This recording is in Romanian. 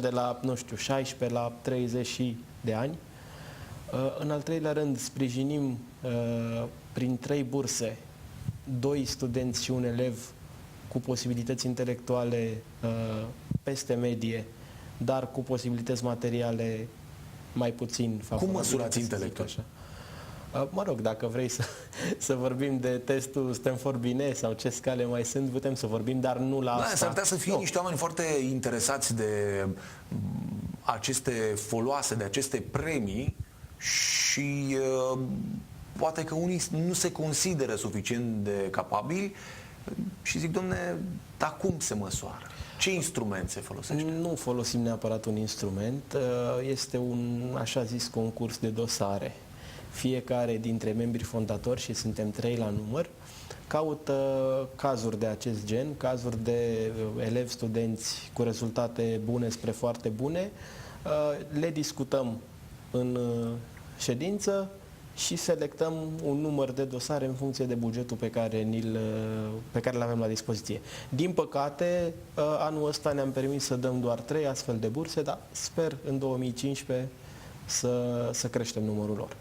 de la, nu știu, 16 la 30 de ani. În al treilea rând, sprijinim prin 3 burse 2 studenți și un elev cu posibilități intelectuale peste medie, dar cu posibilități materiale mai puțin favorabile. Cum măsurați intelectul? Mă rog, dacă vrei să vorbim de testul Stanford Binet sau ce scale mai sunt, putem să vorbim, dar nu la asta. S-ar putea să fie niște oameni foarte interesați de aceste foloase, de aceste premii și poate că unii nu se consideră suficient de capabili și zic, domne, dar cum se măsoară? Ce instrument se folosește? Nu folosim neapărat un instrument, este un așa zis concurs de dosare. Fiecare dintre membrii fondatori, și suntem 3 la număr, caută cazuri de acest gen, cazuri de elevi, studenți cu rezultate bune spre foarte bune, le discutăm în ședință și selectăm un număr de dosare în funcție de bugetul pe care îl avem la dispoziție. Din păcate, anul ăsta ne-am permis să dăm doar 3 astfel de burse, dar sper în 2015 să creștem numărul lor.